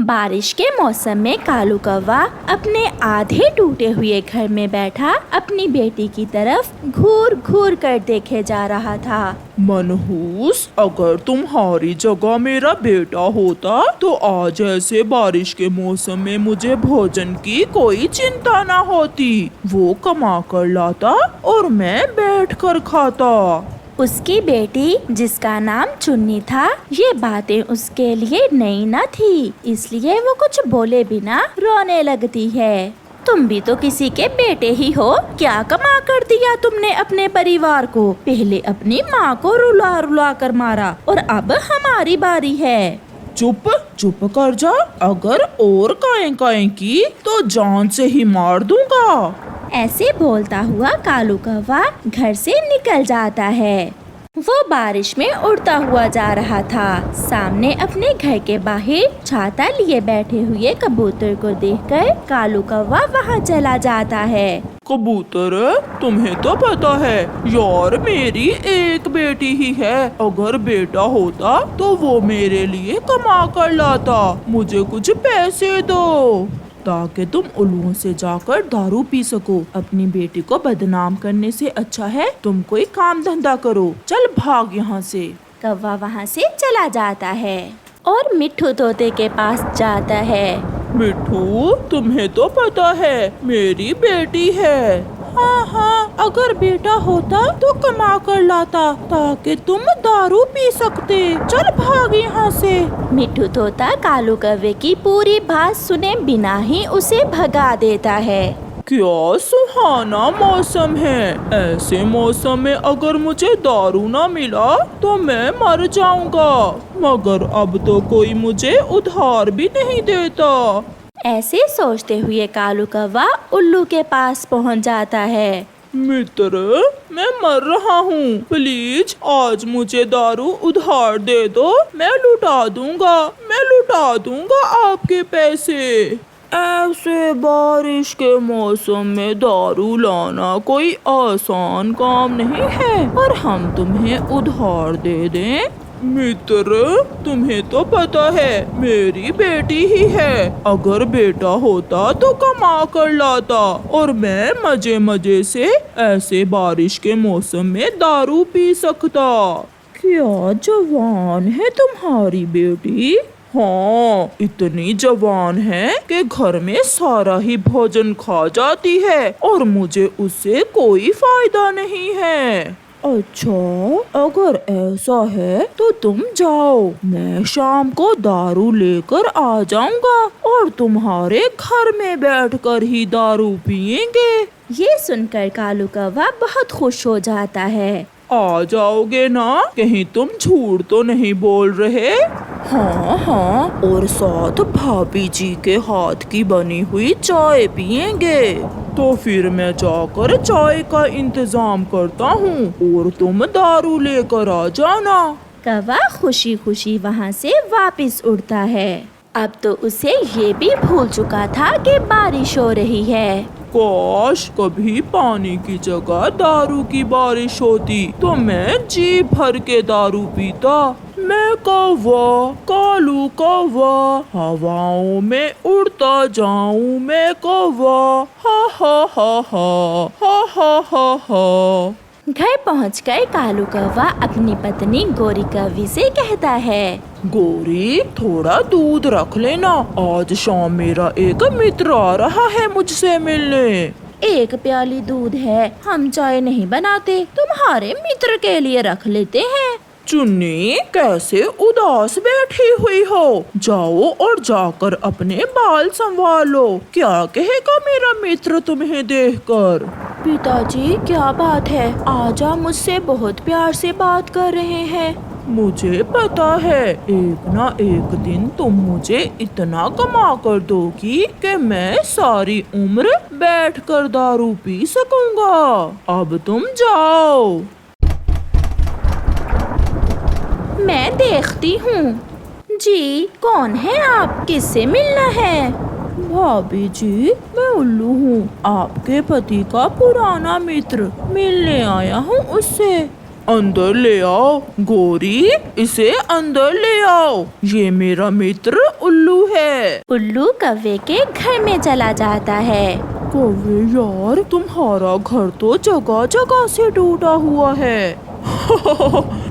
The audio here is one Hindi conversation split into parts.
बारिश के मौसम में कालू कौवा अपने आधे टूटे हुए घर में बैठा अपनी बेटी की तरफ घूर घूर कर देखे जा रहा था। मनहूस, अगर तुम्हारी जगह मेरा बेटा होता तो आज ऐसे बारिश के मौसम में मुझे भोजन की कोई चिंता ना होती। वो कमा कर लाता और मैं बैठ कर खाता। उसकी बेटी, जिसका नाम चुन्नी था, ये बातें उसके लिए नई न थी, इसलिए वो कुछ बोले बिना रोने लगती है। तुम भी तो किसी के बेटे ही हो, क्या कमा कर दिया तुमने अपने परिवार को? पहले अपनी माँ को रुला रुला कर मारा और अब हमारी बारी है। चुप चुप कर जा, अगर और काएं काएं की तो जान से ही मार दूंगा। ऐसे बोलता हुआ कालू कौवा घर से निकल जाता है। वो बारिश में उड़ता हुआ जा रहा था। सामने अपने घर के बाहर छाता लिए बैठे हुए कबूतर को देखकर कालू कौवा वहाँ चला जाता है। कबूतर, तुम्हें तो पता है यार, मेरी एक बेटी ही है। अगर बेटा होता तो वो मेरे लिए कमा कर लाता। मुझे कुछ पैसे दो ताकि तुम उल्लुओं से जाकर दारू पी सको। अपनी बेटी को बदनाम करने से अच्छा है तुम कोई काम धंधा करो। चल भाग यहाँ से। कौवा वहाँ से चला जाता है और मिट्ठू तोते के पास जाता है। मिट्ठू, तुम्हें तो पता है मेरी बेटी है। हाँ हाँ, अगर बेटा होता तो कमा कर लाता ताकि तुम दारू पी सकते। चल भाग यहाँ से। मिट्ठू तोता कालू कौवे की पूरी बात सुने बिना ही उसे भगा देता है। क्या सुहाना मौसम है। ऐसे मौसम में अगर मुझे दारू ना मिला तो मैं मर जाऊंगा। मगर अब तो कोई मुझे उधार भी नहीं देता। ऐसे सोचते हुए कालू कौवा उल्लू के पास पहुंच जाता है। मित्र, मैं मर रहा हूँ, प्लीज आज मुझे दारू उधार दे दो। मैं लुटा दूंगा आपके पैसे। ऐसे बारिश के मौसम में दारू लाना कोई आसान काम नहीं है, और हम तुम्हें उधार दे दें। मित्र, तुम्हें तो पता है मेरी बेटी ही है। अगर बेटा होता तो कमा कर लाता और मैं मजे मजे से ऐसे बारिश के मौसम में दारू पी सकता। क्या जवान है तुम्हारी बेटी। हाँ, इतनी जवान है कि घर में सारा ही भोजन खा जाती है और मुझे उससे कोई फायदा नहीं है। अच्छा, अगर ऐसा है तो तुम जाओ, मैं शाम को दारू लेकर आ जाऊंगा और तुम्हारे घर में बैठकर ही दारू पियेंगे। ये सुनकर कालू कौवा बहुत खुश हो जाता है। आ जाओगे ना? कहीं तुम झूठ तो नहीं बोल रहे? हाँ हाँ, और साथ भाभी जी के हाथ की बनी हुई चाय पियेंगे। तो फिर मैं जाकर चाय का इंतजाम करता हूँ और तुम दारू लेकर आ जाना। कौवा खुशी खुशी वहाँ से वापस उड़ता है। अब तो उसे ये भी भूल चुका था कि बारिश हो रही है। काश कभी पानी की जगह दारू की बारिश होती तो मैं जी भर के दारू पीता। मैं कौवा, कालू कौवा, हवाओं में उड़ता जाऊं मैं कौवा। हा हा हा हा हा हा हा हा। घर पहुंचकर कालू कौवा अपनी पत्नी गोरी कौवी से कहता है, गोरी, थोड़ा दूध रख लेना, आज शाम मेरा एक मित्र आ रहा है मुझसे मिलने। एक प्याली दूध है, हम चाय नहीं बनाते, तुम्हारे मित्र के लिए रख लेते हैं। चुन्नी, कैसे उदास बैठी हुई हो? जाओ और जाकर अपने बाल संभालो। क्या कहेगा मेरा मित्र तुम्हें देखकर? पिताजी, क्या बात है? आजा मुझसे बहुत प्यार से बात कर रहे हैं। मुझे पता है एक ना एक दिन तुम मुझे इतना कमा कर दोगी कि मैं सारी उम्र बैठकर दारू पी सकूंगा। अब तुम जाओ। मैं देखती हूँ। जी, कौन है आप? किससे मिलना है? भाभी जी, मैं उल्लू हूँ, आपके पति का पुराना मित्र। मिलने आया हूँ उससे। अंदर ले आओ गोरी, इसे अंदर ले आओ, ये मेरा मित्र उल्लू है। उल्लू कौवे के घर में चला जाता है। कौवे यार, तुम्हारा घर तो जगह जगह से टूटा हुआ है।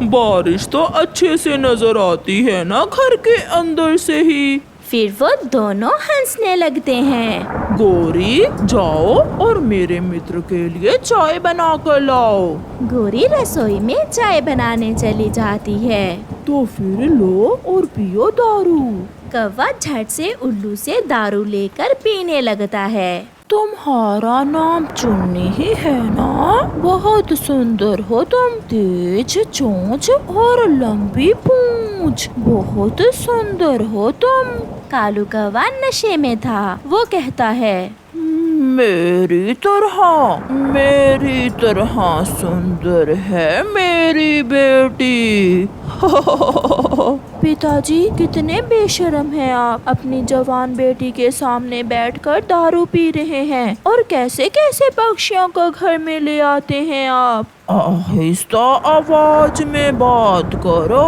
बारिश तो अच्छे से नजर आती है ना घर के अंदर से ही। फिर वो दोनों हंसने लगते हैं। गोरी जाओ और मेरे मित्र के लिए चाय बना कर लाओ। गोरी रसोई में चाय बनाने चली जाती है। तो फिर लो और पियो दारू। कौवा झट से उल्लू से दारू लेकर पीने लगता है। तुम्हारा नाम चुन्नी ही है ना? बहुत सुंदर हो तुम, तेज चोंच और लंबी पूंछ, बहुत सुंदर हो तुम। कालू कौवा नशे में था। वो कहता है, मेरी तरह सुंदर है मेरी बेटी। पिताजी कितने बेशर्म हैं आप, अपनी जवान बेटी के सामने बैठकर दारू पी रहे हैं और कैसे कैसे पक्षियों को घर में ले आते हैं आप। आहिस्ता आवाज में बात करो।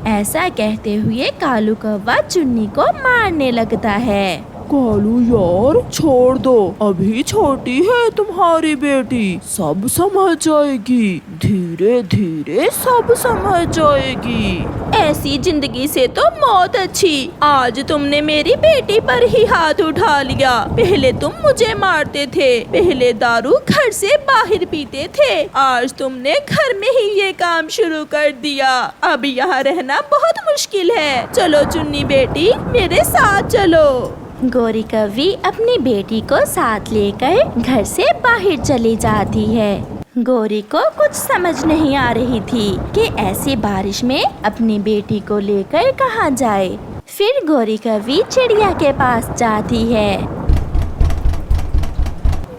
ऐसा कहते हुए कालू कौवा चुन्नी को मारने लगता है। कालू यार छोड़ दो, अभी छोटी है तुम्हारी बेटी, सब समझ जाएगी, धीरे धीरे सब समझ जाएगी। ऐसी जिंदगी से तो मौत अच्छी। आज तुमने मेरी बेटी पर ही हाथ उठा लिया। पहले तुम मुझे मारते थे, पहले दारू घर से बाहर पीते थे, आज तुमने घर में ही ये काम शुरू कर दिया। अब यहाँ रहना बहुत मुश्किल है। चलो चुन्नी बेटी, मेरे साथ चलो। गोरी कौवी अपनी बेटी को साथ लेकर घर से बाहर चली जाती है। गोरी को कुछ समझ नहीं आ रही थी कि ऐसी बारिश में अपनी बेटी को लेकर कहाँ जाए। फिर गोरी कौवी चिड़िया के पास जाती है।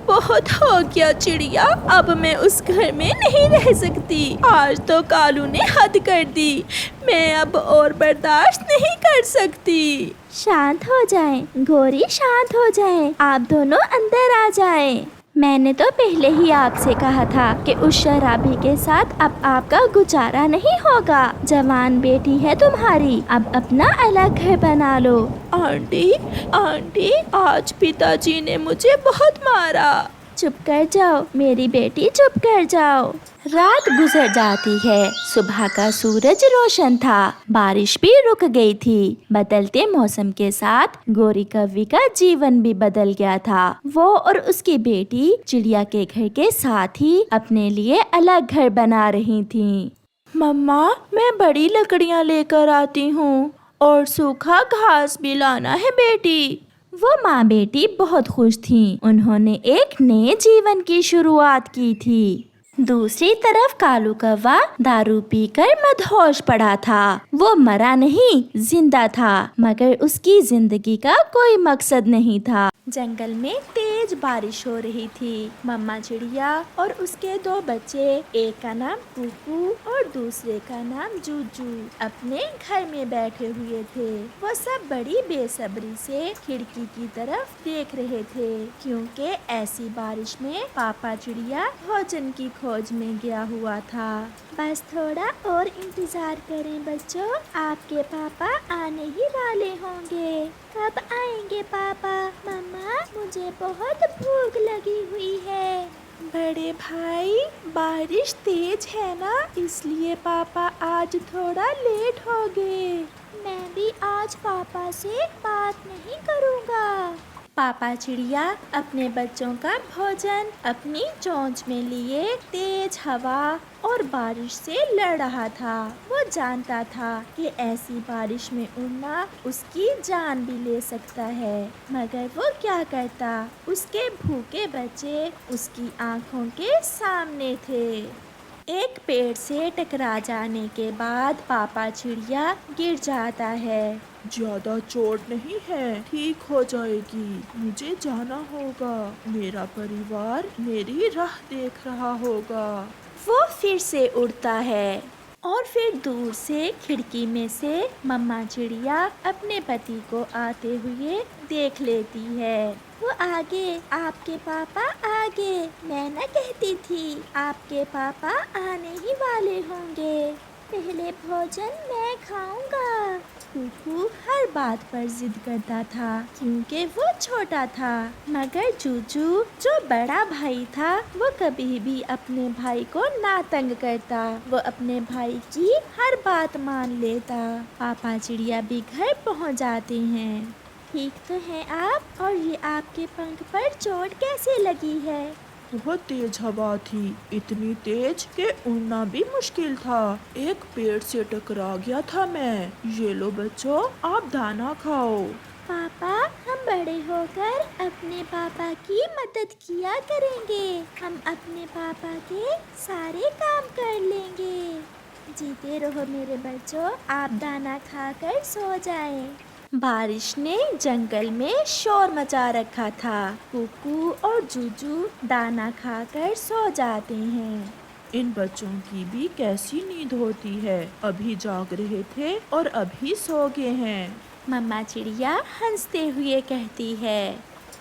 बहुत हो गया चिड़िया, अब मैं उस घर में नहीं रह सकती। आज तो कालू ने हद कर दी, मैं अब और बर्दाश्त नहीं कर सकती। शांत हो जाएं, गोरी शांत हो जाएं, आप दोनों अंदर आ जाएं। मैंने तो पहले ही आपसे कहा था कि उस शराबी के साथ अब आपका गुजारा नहीं होगा। जवान बेटी है तुम्हारी, अब अपना अलग घर बना लो। आंटी, आज पिताजी ने मुझे बहुत मारा। चुप कर जाओ मेरी बेटी, चुप कर जाओ। रात गुजर जाती है। सुबह का सूरज रोशन था, बारिश भी रुक गई थी। बदलते मौसम के साथ गोरी कौवी का जीवन भी बदल गया था। वो और उसकी बेटी चिड़िया के घर के साथ ही अपने लिए अलग घर बना रही थीं। मम्मा, मैं बड़ी लकड़ियाँ लेकर आती हूँ और सूखा घास भी लाना है बेटी। वो माँ बेटी बहुत खुश थीं। उन्होंने एक नए जीवन की शुरुआत की थी। दूसरी तरफ कालू कौवा दारू पीकर मदहोश पड़ा था। वो मरा नहीं, जिंदा था, मगर उसकी जिंदगी का कोई मकसद नहीं था। जंगल में तेज बारिश हो रही थी। मम्मा चिड़िया और उसके दो बच्चे, एक का नाम कुकू और दूसरे का नाम जूजू, अपने घर में बैठे हुए थे। वो सब बड़ी बेसब्री से खिड़की की तरफ देख रहे थे, क्योंकि ऐसी बारिश में पापा चिड़िया भोजन की खोज में गया हुआ था। बस थोड़ा और इंतजार करें बच्चों, आपके पापा आने ही वाले होंगे। कब आएंगे पापा? मम्मा, मुझे बहुत भूख लगी हुई है। बड़े भाई, बारिश तेज है ना, इसलिए पापा आज थोड़ा लेट हो गए। मैं भी आज पापा से बात नहीं करूँगा। पापा चिड़िया अपने बच्चों का भोजन अपनी चोंच में लिए तेज हवा और बारिश से लड़ रहा था। वो जानता था कि ऐसी बारिश में उड़ना उसकी जान भी ले सकता है, मगर वो क्या करता? उसके भूखे बच्चे उसकी आंखों के सामने थे। एक पेड़ से टकरा जाने के बाद पापा चिड़िया गिर जाता है। ज्यादा चोट नहीं है, ठीक हो जाएगी। मुझे जाना होगा, मेरा परिवार मेरी राह देख रहा होगा। वो फिर से उड़ता है और फिर दूर से खिड़की में से मम्मा चिड़िया अपने पति को आते हुए देख लेती है। वो आगे, आपके पापा आगे, मैं न कहती थी आपके पापा आने ही वाले होंगे, पहले भोजन मैं खाऊंगा। कुकू हर बात पर जिद करता था क्योंकि वो छोटा था, मगर जूजू जो बड़ा भाई था वो कभी भी अपने भाई को ना तंग करता। वो अपने भाई की हर बात मान लेता। पापा चिड़िया भी घर पहुंच जाते हैं। ठीक तो है आप? और ये आपके पंख पर चोट कैसे लगी है? बहुत तेज हवा थी, इतनी तेज कि उड़ना भी मुश्किल था। एक पेड़ से टकरा गया था मैं। ये लो बच्चों, आप दाना खाओ। पापा, हम बड़े होकर अपने पापा की मदद किया करेंगे। हम अपने पापा के सारे काम कर लेंगे। जीते रहो मेरे बच्चों, आप दाना खाकर सो जाएं। बारिश ने जंगल में शोर मचा रखा था। कुकू और जूजू दाना खाकर सो जाते हैं। इन बच्चों की भी कैसी नींद होती है, अभी जाग रहे थे और अभी सो गए हैं। मम्मा चिड़िया हंसते हुए कहती है,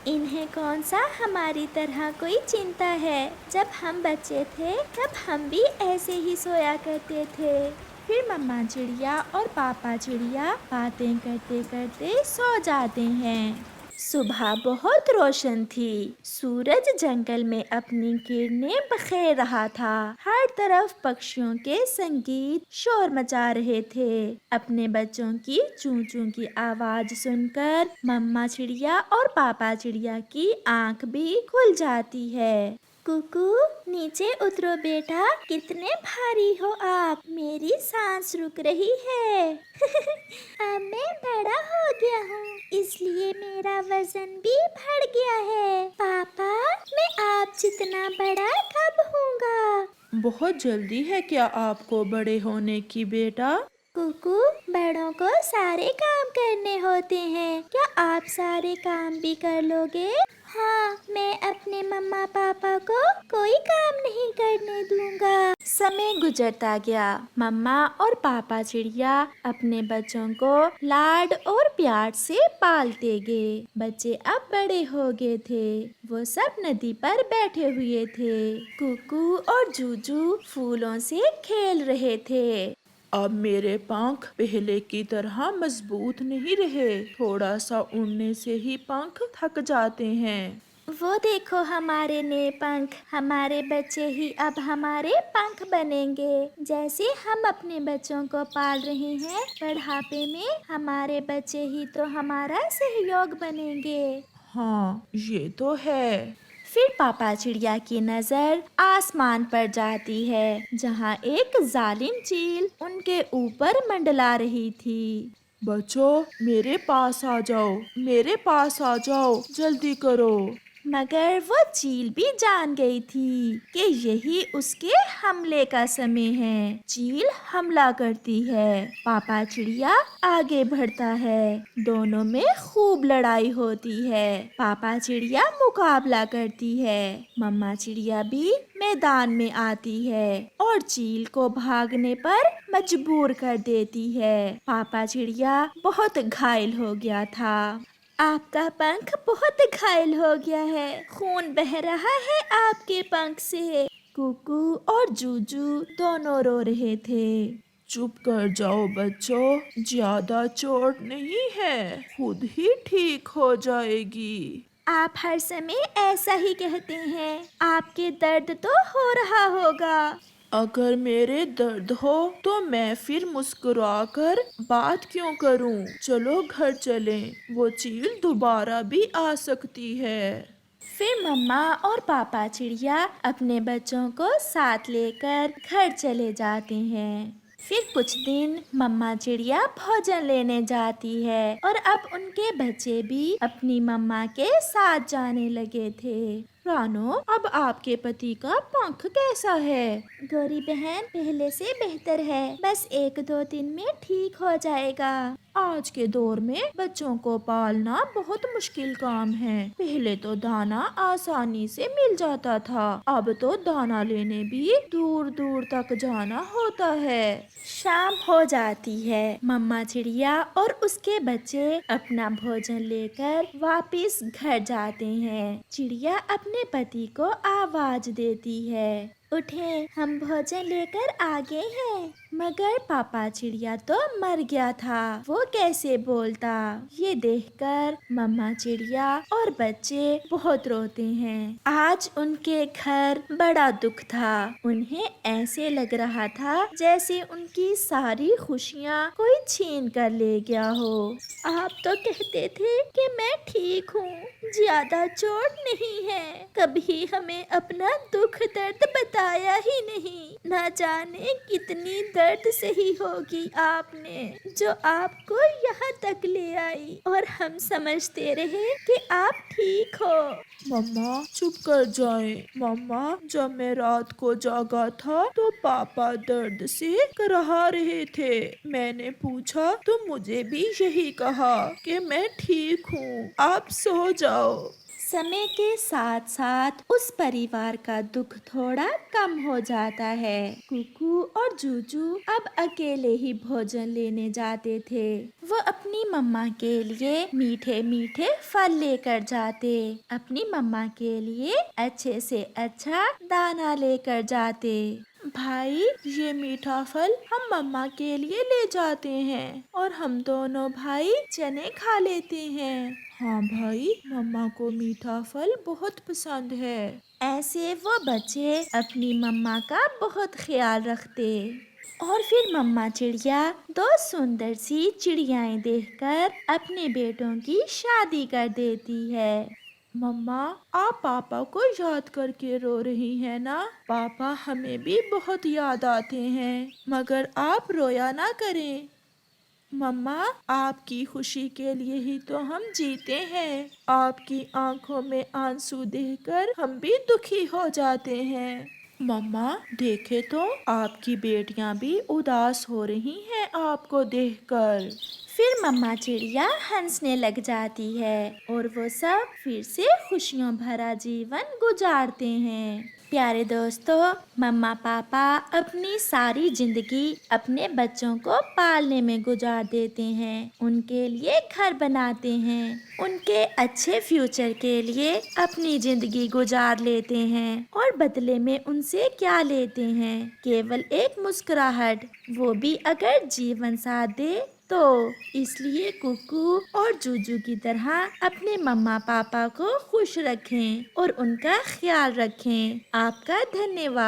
इन्हें कौन सा हमारी तरह कोई चिंता है। जब हम बच्चे थे तब हम भी ऐसे ही सोया करते थे। फिर मम्मा चिड़िया और पापा चिड़िया बातें करते करते सो जाते हैं। सुबह बहुत रोशन थी। सूरज जंगल में अपनी किरणें बखेर रहा था। हर तरफ पक्षियों के संगीत शोर मचा रहे थे। अपने बच्चों की चूं चूं की आवाज सुनकर मम्मा चिड़िया और पापा चिड़िया की आंख भी खुल जाती है। कुकू, नीचे उतरो बेटा, कितने भारी हो आप, मेरी सांस रुक रही है। अब मैं बड़ा हो गया हूँ, इसलिए मेरा वजन भी बढ़ गया है। पापा, मैं आप जितना बड़ा कब होऊंगा? बहुत जल्दी है क्या आपको बड़े होने की बेटा? कुकू, बड़ों को सारे काम करने होते हैं, क्या आप सारे काम भी कर लोगे? हाँ, मैं अपने मम्मा पापा को कोई काम नहीं करने दूंगा। समय गुजरता गया। मम्मा और पापा चिड़िया अपने बच्चों को लाड और प्यार से पालते गए। बच्चे अब बड़े हो गए थे। वो सब नदी पर बैठे हुए थे। कुकू और जूजू फूलों से खेल रहे थे। अब मेरे पंख पहले की तरह मजबूत नहीं रहे, थोड़ा सा उड़ने से ही पंख थक जाते हैं। वो देखो हमारे नए पंख, हमारे बच्चे ही अब हमारे पंख बनेंगे। जैसे हम अपने बच्चों को पाल रहे हैं, बुढ़ापे में हमारे बच्चे ही तो हमारा सहयोग बनेंगे। हाँ, ये तो है। फिर पापा चिड़िया की नजर आसमान पर जाती है, जहाँ एक जालिम चील उनके ऊपर मंडला रही थी। बच्चों, मेरे पास आ जाओ, मेरे पास आ जाओ, जल्दी करो। मगर वो चील भी जान गई थी कि यही उसके हमले का समय है। चील हमला करती है। पापा चिड़िया आगे बढ़ता है। दोनों में खूब लड़ाई होती है। पापा चिड़िया मुकाबला करती है। मम्मा चिड़िया भी मैदान में आती है और चील को भागने पर मजबूर कर देती है। पापा चिड़िया बहुत घायल हो गया था। आपका पंख बहुत घायल हो गया है, खून बह रहा है आपके पंख से। कुकू और जूजू दोनों रो रहे थे। चुप कर जाओ बच्चों, ज्यादा चोट नहीं है, खुद ही ठीक हो जाएगी। आप हर समय ऐसा ही कहते हैं, आपके दर्द तो हो रहा होगा। अगर मेरे दर्द हो तो मैं फिर मुस्कुराकर बात क्यों करूं? चलो घर चलें, वो चील दोबारा भी आ सकती है। फिर मम्मा और पापा चिड़िया अपने बच्चों को साथ लेकर घर चले जाते हैं। फिर कुछ दिन मम्मा चिड़िया भोजन लेने जाती है और अब उनके बच्चे भी अपनी मम्मा के साथ जाने लगे थे। रानो, अब आपके पति का पंख कैसा है? गौरी बहन, पहले से बेहतर है, बस 1-2 दिन में ठीक हो जाएगा। आज के दौर में बच्चों को पालना बहुत मुश्किल काम है। पहले तो दाना आसानी से मिल जाता था, अब तो दाना लेने भी दूर दूर तक जाना होता है। शाम हो जाती है। मम्मा चिड़िया और उसके बच्चे अपना भोजन लेकर वापस घर जाते हैं। चिड़िया अपने पति को आवाज देती है, उठे, हम भोजन लेकर आ गए हैं। मगर पापा चिड़िया तो मर गया था, वो कैसे बोलता। ये देखकर मम्मा चिड़िया और बच्चे बहुत रोते हैं। आज उनके घर बड़ा दुख था। उन्हें ऐसे लग रहा था जैसे उनकी सारी खुशियाँ कोई छीन कर ले गया हो। आप तो कहते थे कि मैं ठीक हूँ, ज्यादा चोट नहीं है। कभी हमें अपना दुख दर्द बताया ही नहीं। न जाने कितनी दर्द सही होगी आपने, जो आपको यहाँ तक ले आई, और हम समझते रहे कि आप ठीक हो। मम्मा चुप कर जाए। मम्मा, जब मैं रात को जागा था तो पापा दर्द से कराह रहे थे। मैंने पूछा तो मुझे भी यही कहा कि मैं ठीक हूँ, आप सो जाओ। समय के साथ साथ उस परिवार का दुख थोड़ा कम हो जाता है। कुकू और जूजू अब अकेले ही भोजन लेने जाते थे। वो अपनी मम्मा के लिए मीठे मीठे फल लेकर जाते, अपनी मम्मा के लिए अच्छे से अच्छा दाना लेकर जाते। भाई, ये मीठा फल हम मम्मा के लिए ले जाते हैं और हम दोनों भाई चने खा लेते हैं। हाँ भाई, मम्मा को मीठा फल बहुत पसंद है। ऐसे वो बच्चे अपनी मम्मा का बहुत ख्याल रखते। और फिर मम्मा चिड़िया दो सुंदर सी चिड़ियाएं देखकर अपने बेटों की शादी कर देती है। मम्मा, आप पापा को याद करके रो रही हैं ना? पापा हमें भी बहुत याद आते हैं, मगर आप रोया ना करें। मम्मा, आपकी खुशी के लिए ही तो हम जीते हैं। आपकी आंखों में आंसू देखकर हम भी दुखी हो जाते हैं। मम्मा, देखे तो आपकी बेटियां भी उदास हो रही हैं आपको देखकर। फिर मम्मा चिड़िया हंसने लग जाती है और वो सब फिर से खुशियों भरा जीवन गुजारते हैं। प्यारे दोस्तों, मम्मा पापा अपनी सारी जिंदगी अपने बच्चों को पालने में गुजार देते हैं, उनके लिए घर बनाते हैं, उनके अच्छे फ्यूचर के लिए अपनी जिंदगी गुजार लेते हैं, और बदले में उनसे क्या लेते हैं? केवल एक मुस्कुराहट, वो भी अगर जीवन साथ दे तो। इसलिए कुकू और जूजू की तरह अपने मम्मा पापा को खुश रखें और उनका ख्याल रखें। आपका धन्यवाद।